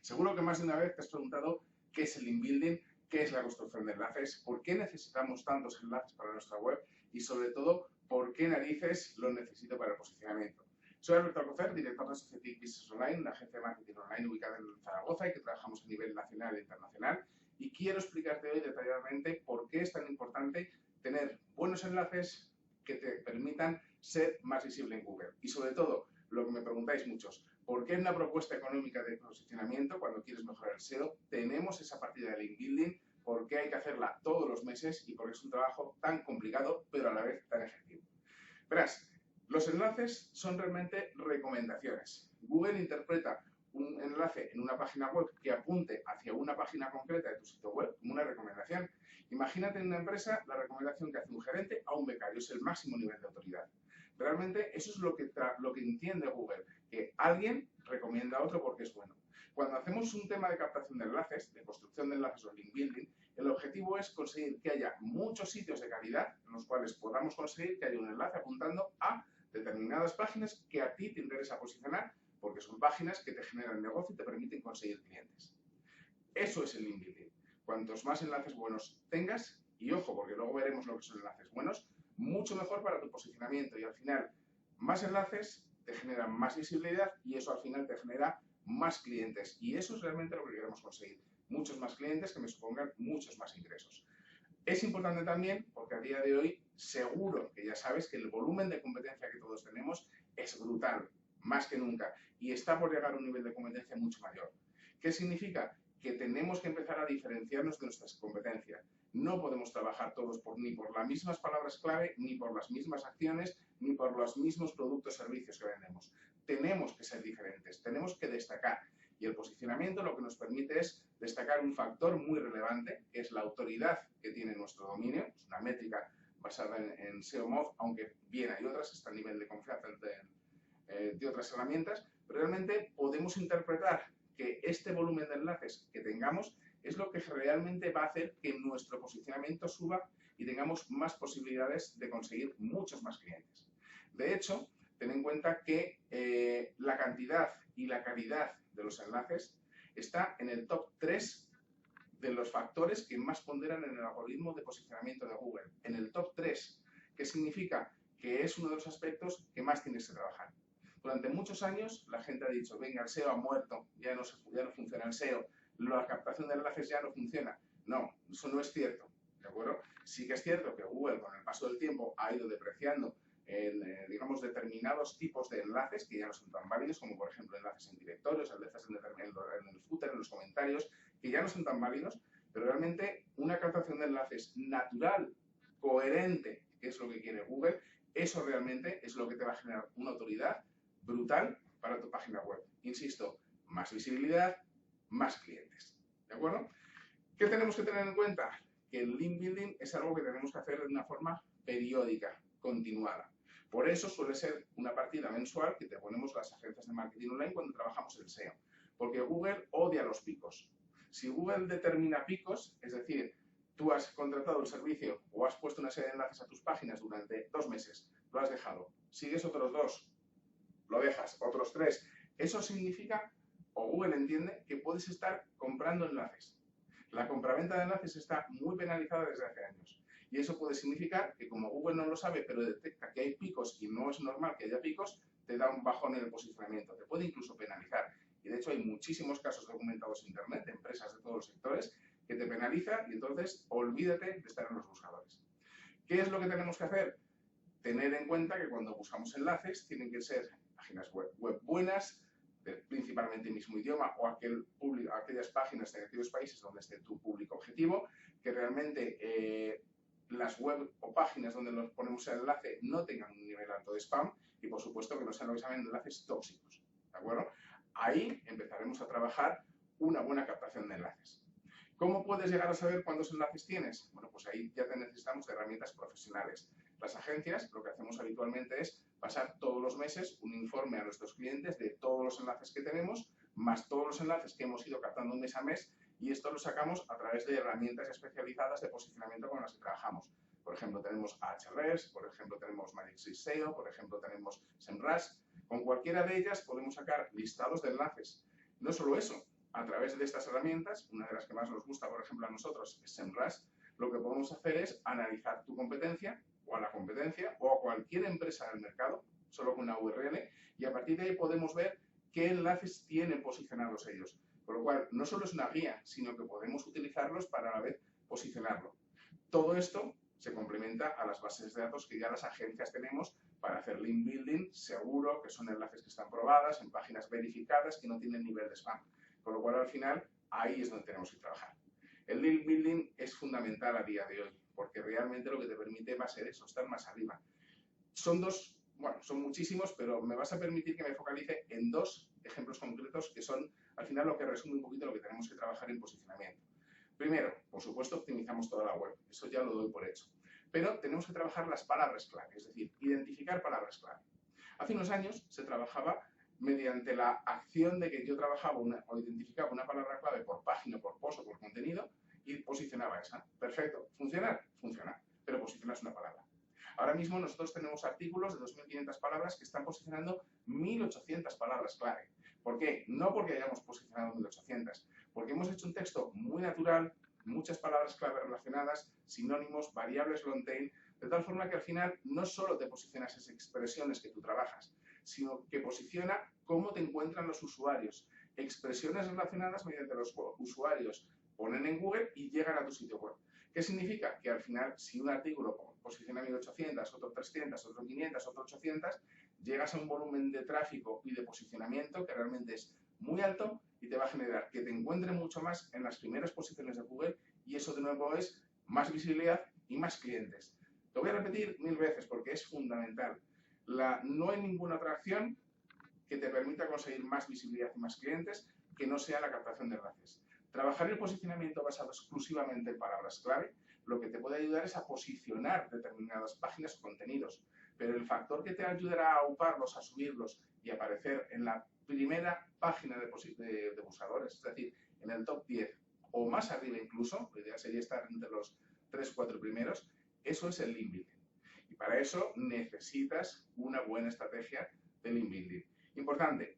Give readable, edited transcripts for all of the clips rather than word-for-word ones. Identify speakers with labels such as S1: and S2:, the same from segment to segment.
S1: Seguro que más de una vez te has preguntado qué es el link building, qué es la construcción de enlaces, por qué necesitamos tantos enlaces para nuestra web y sobre todo, por qué narices los necesito para el posicionamiento. Soy Alberto Alcocer, director de Society Business Online, una agencia de marketing online ubicada en Zaragoza y que trabajamos a nivel nacional e internacional. Y quiero explicarte hoy detalladamente por qué es tan importante tener buenos enlaces que te permitan ser más visible en Google. Y sobre todo, lo que me preguntáis muchos, ¿por qué en una propuesta económica de posicionamiento, cuando quieres mejorar el SEO, tenemos esa partida de link building? ¿Por qué hay que hacerla todos los meses? Y por qué es un trabajo tan complicado, pero a la vez tan efectivo. Verás, los enlaces son realmente recomendaciones. Google interpreta un enlace en una página web que apunte hacia una página concreta de tu sitio web como una recomendación. Imagínate en una empresa la recomendación que hace un gerente a un becario, es el máximo nivel de autoridad. Realmente eso es lo que entiende Google, que alguien recomienda a otro porque es bueno. Cuando hacemos un tema de captación de enlaces, de construcción de enlaces o link building, el objetivo es conseguir que haya muchos sitios de calidad en los cuales podamos conseguir que haya un enlace apuntando a determinadas páginas que a ti te interesa posicionar porque son páginas que te generan negocio y te permiten conseguir clientes. Eso es el link building. Cuantos más enlaces buenos tengas, y ojo, porque luego veremos lo que son enlaces buenos, mucho mejor para tu posicionamiento y al final más enlaces te generan más visibilidad y eso al final te genera más clientes y eso es realmente lo que queremos conseguir. Muchos más clientes que me supongan muchos más ingresos. Es importante también porque a día de hoy seguro que ya sabes que el volumen de competencia que todos tenemos es brutal, más que nunca, y está por llegar a un nivel de competencia mucho mayor. ¿Qué significa? Que tenemos que empezar a diferenciarnos de nuestras competencias. No podemos trabajar todos ni por las mismas palabras clave, ni por las mismas acciones, ni por los mismos productos o servicios que vendemos. Tenemos que ser diferentes, tenemos que destacar. Y el posicionamiento lo que nos permite es destacar un factor muy relevante, que es la autoridad que tiene nuestro dominio. Es una métrica basada en SEO Moz, aunque bien hay otras, está a nivel de confianza de otras herramientas, pero realmente podemos interpretar que este volumen de enlaces que tengamos es lo que realmente va a hacer que nuestro posicionamiento suba y tengamos más posibilidades de conseguir muchos más clientes. De hecho, ten en cuenta que la cantidad y la calidad de los enlaces está en el top 3 de los factores que más ponderan en el algoritmo de posicionamiento de Google. En el top 3, ¿qué significa? Que es uno de los aspectos que más tienes que trabajar. Durante muchos años la gente ha dicho, venga, el SEO ha muerto, ya no funciona el SEO, la captación de enlaces ya no funciona. No, eso no es cierto, ¿de acuerdo? Sí que es cierto que Google con el paso del tiempo ha ido depreciando digamos, determinados tipos de enlaces que ya no son tan válidos, como por ejemplo enlaces en directorios, enlaces en el footer, en los comentarios, que ya no son tan válidos, pero realmente una captación de enlaces natural, coherente, que es lo que quiere Google, eso realmente es lo que te va a generar una autoridad brutal para tu página web. Insisto, más visibilidad, más clientes. ¿De acuerdo? ¿Qué tenemos que tener en cuenta? Que el link building es algo que tenemos que hacer de una forma periódica, continuada. Por eso suele ser una partida mensual que te ponemos las agencias de marketing online cuando trabajamos el SEO. Porque Google odia los picos. Si Google determina picos, es decir, tú has contratado el servicio o has puesto una serie de enlaces a tus páginas durante 2 meses, lo has dejado, sigues otros 2, lo dejas, otros 3, eso significa, o Google entiende, que puedes estar comprando enlaces. La compraventa de enlaces está muy penalizada desde hace años. Y eso puede significar que como Google no lo sabe, pero detecta que hay picos y no es normal que haya picos, te da un bajón en el posicionamiento. Te puede incluso penalizar. Y de hecho hay muchísimos casos documentados en Internet de empresas de todos los sectores que te penaliza y entonces olvídate de estar en los buscadores. ¿Qué es lo que tenemos que hacer? Tener en cuenta que cuando buscamos enlaces tienen que ser páginas web buenas, principalmente el mismo idioma o aquellas páginas de aquellos países donde esté tu público objetivo, que realmente las web o páginas donde nos ponemos el enlace no tengan un nivel alto de spam y por supuesto que no sean lo que se llaman enlaces tóxicos, ¿de acuerdo? Ahí empezaremos a trabajar una buena captación de enlaces. ¿Cómo puedes llegar a saber cuántos enlaces tienes? Bueno, pues ahí ya te necesitamos de herramientas profesionales. Las agencias lo que hacemos habitualmente es pasar todos los meses un informe a nuestros clientes de todos los enlaces que tenemos, más todos los enlaces que hemos ido captando mes a mes, y esto lo sacamos a través de herramientas especializadas de posicionamiento con las que trabajamos. Por ejemplo, tenemos Ahrefs, por ejemplo, tenemos Magic SEO, por ejemplo, tenemos SEMrush. Con cualquiera de ellas podemos sacar listados de enlaces. No solo eso, a través de estas herramientas, una de las que más nos gusta, por ejemplo, a nosotros, es SEMrush, lo que podemos hacer es analizar tu competencia o a la competencia o a cualquier empresa del mercado, solo con una URL, y a partir de ahí podemos ver qué enlaces tienen posicionados ellos. Con lo cual, no solo es una guía, sino que podemos utilizarlos para a la vez posicionarlo. Todo esto se complementa a las bases de datos que ya las agencias tenemos para hacer link building seguro, que son enlaces que están probadas, en páginas verificadas, que no tienen nivel de spam. Con lo cual, al final, ahí es donde tenemos que trabajar. El link building es fundamental a día de hoy, porque realmente lo que te permite va a ser eso, estar más arriba. Son muchísimos, pero me vas a permitir que me focalice en dos ejemplos concretos que son, al final, lo que resume un poquito lo que tenemos que trabajar en posicionamiento. Primero, por supuesto, optimizamos toda la web. Eso ya lo doy por hecho. Pero tenemos que trabajar las palabras clave, es decir, identificar palabras clave. Hace unos años se trabajaba mediante la acción de que yo trabajaba o identificaba una palabra clave por página, por post o por contenido y posicionaba esa. Perfecto. ¿Funcionar? Funciona. Pero posicionas una palabra. Ahora mismo nosotros tenemos artículos de 2.500 palabras que están posicionando 1.800 palabras clave. ¿Por qué? No porque hayamos posicionado 1.800, porque hemos hecho un texto muy natural, muchas palabras clave relacionadas, sinónimos, variables long tail, de tal forma que al final no solo te posicionas esas expresiones que tú trabajas, sino que posiciona cómo te encuentran los usuarios, expresiones relacionadas mediante los usuarios ponen en Google y llegan a tu sitio web. ¿Qué significa? Que al final, si un artículo posiciona 1.800, otro 300, otro 500, otro 800, llegas a un volumen de tráfico y de posicionamiento que realmente es muy alto y te va a generar que te encuentren mucho más en las primeras posiciones de Google y eso de nuevo es más visibilidad y más clientes. Lo voy a repetir 1000 veces porque es fundamental. No hay ninguna otra acción que te permita conseguir más visibilidad y más clientes que no sea la captación de enlaces. Trabajar el posicionamiento basado exclusivamente en palabras clave, lo que te puede ayudar es a posicionar determinadas páginas o contenidos, pero el factor que te ayudará a auparlos, a subirlos y aparecer en la primera página de buscadores, es decir, en el top 10 o más arriba incluso, la idea sería estar entre los 3-4 primeros, eso es el link building. Y para eso necesitas una buena estrategia de link building. Importante,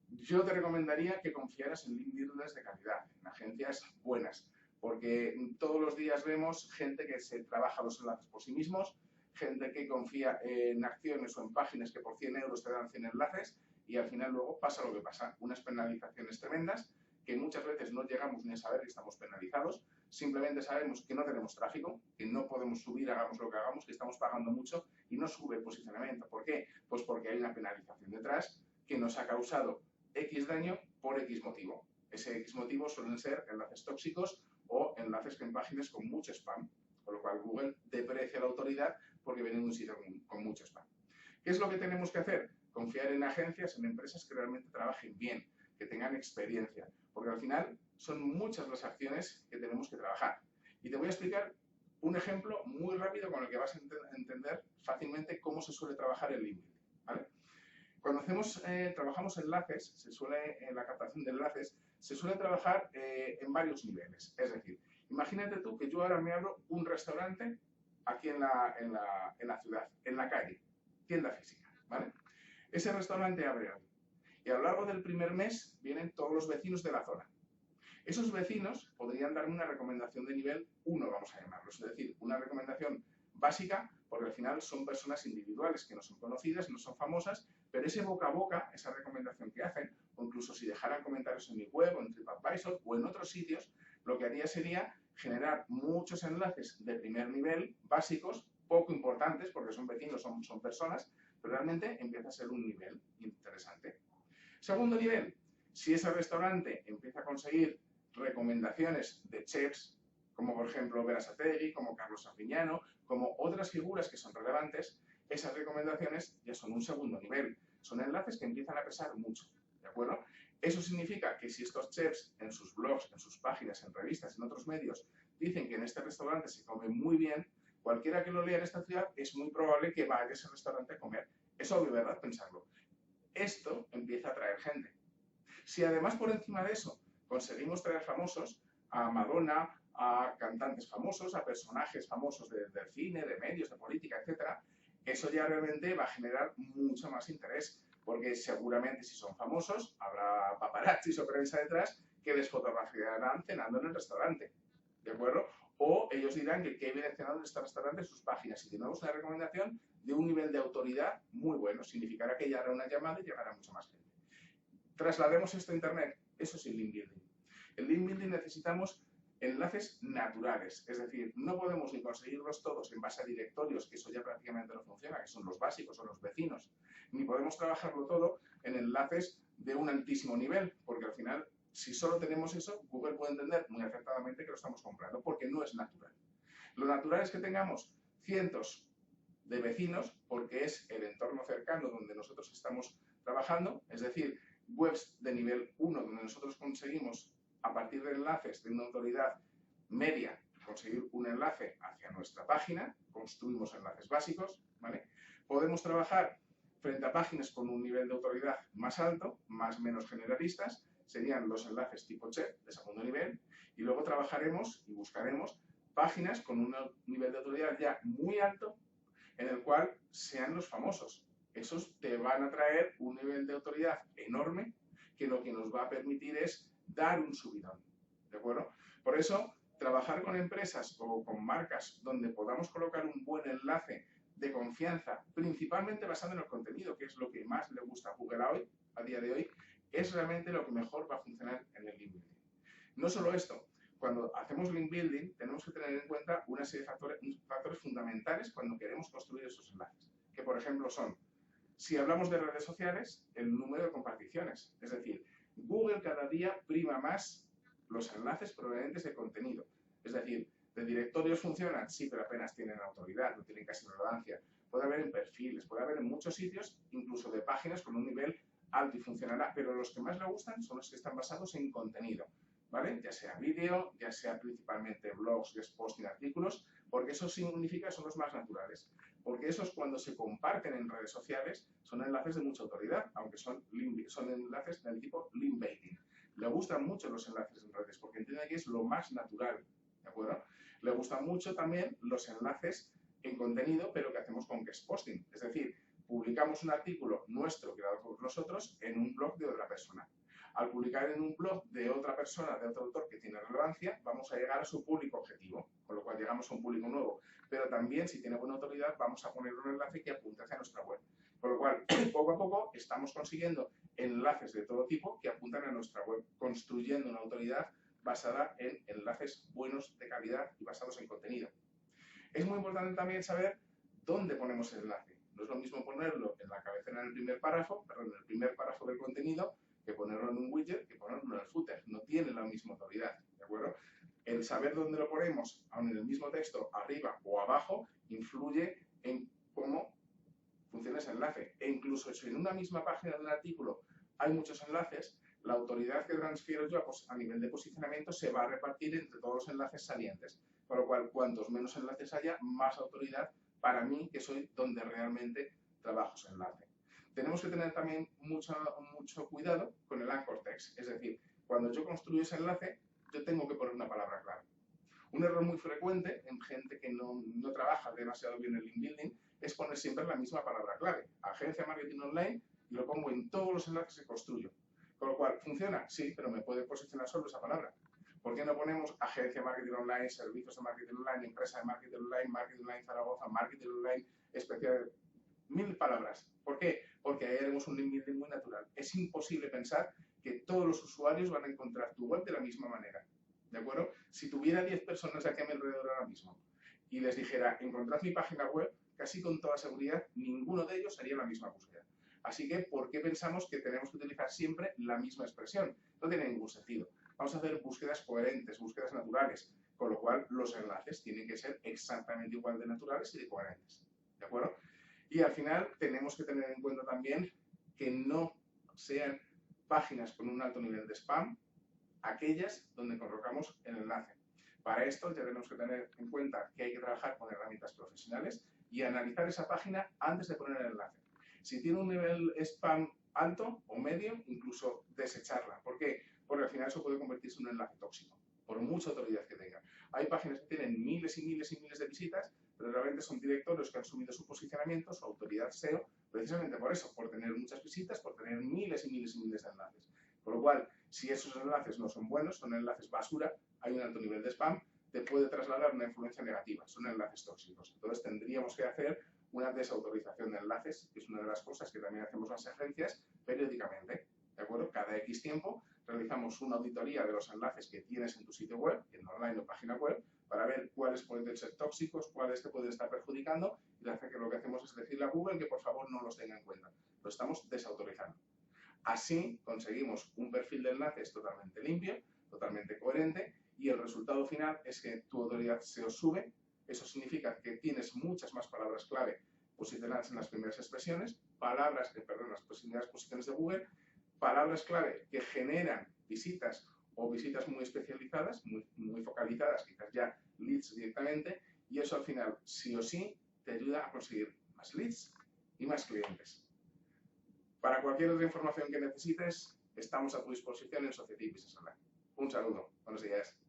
S1: yo te recomendaría que confiaras en link builders de calidad, en agencias buenas, porque todos los días vemos gente que se trabaja los enlaces por sí mismos, gente que confía en acciones o en páginas que por 100 euros te dan 100 enlaces y al final luego pasa lo que pasa, unas penalizaciones tremendas que muchas veces no llegamos ni a saber que estamos penalizados, simplemente sabemos que no tenemos tráfico, que no podemos subir, hagamos lo que hagamos, que estamos pagando mucho y no sube el posicionamiento. ¿Por qué? Pues porque hay una penalización detrás que nos ha causado X daño por X motivo. Ese X motivo suelen ser enlaces tóxicos o enlaces en páginas con mucho spam, con lo cual Google deprecia la autoridad porque viene de un sitio con mucho spam. ¿Qué es lo que tenemos que hacer? Confiar en agencias, en empresas que realmente trabajen bien, que tengan experiencia, porque al final son muchas las acciones que tenemos que trabajar. Y te voy a explicar un ejemplo muy rápido con el que vas a entender fácilmente cómo se suele trabajar el link building, ¿vale? Cuando trabajamos enlaces, en la captación de enlaces, se suele trabajar en varios niveles. Es decir, imagínate tú que yo ahora me abro un restaurante aquí en la ciudad, en la calle, tienda física, ¿vale? Ese restaurante abre hoy. Y a lo largo del primer mes vienen todos los vecinos de la zona. Esos vecinos podrían darme una recomendación de nivel 1, vamos a llamarlo, es decir, una recomendación básica, porque al final son personas individuales que no son conocidas, no son famosas, pero ese boca a boca, esa recomendación que hacen, o incluso si dejaran comentarios en mi web o en TripAdvisor o en otros sitios, lo que haría sería generar muchos enlaces de primer nivel, básicos, poco importantes, porque son vecinos, son personas, pero realmente empieza a ser un nivel interesante. Segundo nivel, si ese restaurante empieza a conseguir recomendaciones de chefs, como por ejemplo Berasategui, como Carlos Arguiñano, como otras figuras que son relevantes, esas recomendaciones ya son un segundo nivel. Son enlaces que empiezan a pesar mucho, ¿de acuerdo? Eso significa que si estos chefs en sus blogs, en sus páginas, en revistas, en otros medios, dicen que en este restaurante se come muy bien, cualquiera que lo lea en esta ciudad es muy probable que vaya a ese restaurante a comer. Es obvio, ¿verdad? Pensarlo. Esto empieza a atraer gente. Si además por encima de eso conseguimos traer famosos a Madonna, a cantantes famosos, a personajes famosos del cine, de medios, de política, etcétera, eso ya realmente va a generar mucho más interés, porque seguramente si son famosos habrá paparazzis o prensa detrás que les fotografiarán cenando en el restaurante, ¿de acuerdo? O ellos dirán que viene cenando en este restaurante en sus páginas. Y tenemos una recomendación de un nivel de autoridad muy bueno. Significará que ya hará una llamada y llegará mucha más gente. Traslademos esto a Internet. Eso es el link building. El link building necesitamos enlaces naturales, es decir, no podemos ni conseguirlos todos en base a directorios, que eso ya prácticamente no funciona, que son los básicos o los vecinos, ni podemos trabajarlo todo en enlaces de un altísimo nivel, porque al final, si solo tenemos eso, Google puede entender muy acertadamente que lo estamos comprando, porque no es natural. Lo natural es que tengamos cientos de vecinos, porque es el entorno cercano donde nosotros estamos trabajando, es decir, webs de nivel 1, donde nosotros conseguimos a partir de enlaces de una autoridad media, conseguir un enlace hacia nuestra página, construimos enlaces básicos, ¿vale? Podemos trabajar frente a páginas con un nivel de autoridad más alto, más menos generalistas, serían los enlaces tipo chat de segundo nivel, y luego trabajaremos y buscaremos páginas con un nivel de autoridad ya muy alto, en el cual sean los famosos. Esos te van a traer un nivel de autoridad enorme, que lo que nos va a permitir es dar un subidón, ¿de acuerdo? Por eso, trabajar con empresas o con marcas donde podamos colocar un buen enlace de confianza, principalmente basado en el contenido, que es lo que más le gusta a Google a día de hoy, es realmente lo que mejor va a funcionar en el link building. No solo esto, cuando hacemos link building tenemos que tener en cuenta una serie de factores fundamentales cuando queremos construir esos enlaces, que por ejemplo son, si hablamos de redes sociales, el número de comparticiones, es decir, Google cada día prima más los enlaces provenientes de contenido. Es decir, de directorios funcionan, sí, pero apenas tienen autoridad, no tienen casi relevancia. Puede haber en perfiles, puede haber en muchos sitios, incluso de páginas con un nivel alto y funcionará, pero los que más le gustan son los que están basados en contenido, ¿vale? Ya sea vídeo, ya sea principalmente blogs, guest posting, artículos, porque eso significa que son los más naturales. Porque esos, cuando se comparten en redes sociales, son enlaces de mucha autoridad, aunque son enlaces del tipo link baiting. Le gustan mucho los enlaces en redes porque entiende que es lo más natural, ¿de acuerdo? Le gustan mucho también los enlaces en contenido, pero que hacemos con guest posting. Es decir, publicamos un artículo nuestro creado por nosotros en un blog de otra persona. Al publicar en un blog de otra persona, de otro autor que tiene relevancia, vamos a llegar a su público objetivo, con lo cual llegamos a un público nuevo. Pero también, si tiene buena autoridad, vamos a poner un enlace que apunte hacia nuestra web. Con lo cual, poco a poco, estamos consiguiendo enlaces de todo tipo que apuntan a nuestra web, construyendo una autoridad basada en enlaces buenos, de calidad y basados en contenido. Es muy importante también saber dónde ponemos el enlace. No es lo mismo ponerlo en la cabecera en el primer párrafo del contenido, que ponerlo en un widget, que ponerlo en el footer. No tiene la misma autoridad, ¿de acuerdo? El saber dónde lo ponemos, aun en el mismo texto, arriba o abajo, influye en cómo funciona ese enlace. E incluso si en una misma página de un artículo hay muchos enlaces, la autoridad que transfiero yo a nivel de posicionamiento se va a repartir entre todos los enlaces salientes. Con lo cual, cuantos menos enlaces haya, más autoridad para mí, que soy donde realmente trabajo ese enlace. Tenemos que tener también mucho cuidado con el anchor text. Es decir, cuando yo construyo ese enlace, yo tengo que poner una palabra clave. Un error muy frecuente en gente que no trabaja demasiado bien el link building es poner siempre la misma palabra clave. Agencia Marketing Online, y lo pongo en todos los enlaces que construyo. Con lo cual, ¿funciona? Sí, pero me puede posicionar solo esa palabra. ¿Por qué no ponemos agencia marketing online, servicios de marketing online, empresa de marketing online Zaragoza, marketing online especial? 1000 palabras. ¿Por qué? Porque ahí haremos un link building muy natural. Es imposible pensar que todos los usuarios van a encontrar tu web de la misma manera. ¿De acuerdo? Si tuviera 10 personas aquí a mi alrededor ahora mismo y les dijera, encontrad mi página web, casi con toda seguridad, ninguno de ellos haría la misma búsqueda. Así que, ¿por qué pensamos que tenemos que utilizar siempre la misma expresión? No tiene ningún sentido. Vamos a hacer búsquedas coherentes, búsquedas naturales, con lo cual los enlaces tienen que ser exactamente igual de naturales y de coherentes. ¿De acuerdo? Y al final tenemos que tener en cuenta también que no sean páginas con un alto nivel de spam, aquellas donde colocamos el enlace. Para esto ya tenemos que tener en cuenta que hay que trabajar con herramientas profesionales y analizar esa página antes de poner el enlace. Si tiene un nivel spam alto o medio, incluso desecharla. ¿Por qué? Porque al final eso puede convertirse en un enlace tóxico, por mucha autoridad que tenga. Hay páginas que tienen miles y miles y miles de visitas, pero realmente son directorios que han subido su posicionamiento, su autoridad SEO, precisamente por eso, por tener muchas visitas, por tener miles y miles y miles de enlaces. Con lo cual, Si esos enlaces no son buenos, son enlaces basura, hay un alto nivel de spam, te puede trasladar una influencia negativa, son enlaces tóxicos. Entonces tendríamos que hacer una desautorización de enlaces, que es una de las cosas que también hacemos las agencias periódicamente, ¿de acuerdo? Cada X tiempo realizamos una auditoría de los enlaces que tienes en tu sitio web, en online o página web, para ver cuáles pueden ser tóxicos, cuáles te pueden estar perjudicando, y lo que hacemos es decirle a Google que por favor no los tenga en cuenta. Lo estamos desautorizando. Así conseguimos un perfil de enlaces totalmente limpio, totalmente coherente, y el resultado final es que tu autoridad SEO sube. Eso significa que tienes muchas más palabras clave posicionadas en las primeras expresiones, las primeras posiciones de Google, palabras clave que generan visitas o visitas muy especializadas, muy focalizadas, quizás ya leads directamente, y eso al final, sí o sí, te ayuda a conseguir más leads y más clientes. Para cualquier otra información que necesites, estamos a tu disposición en Society Business Online. Un saludo, buenos días.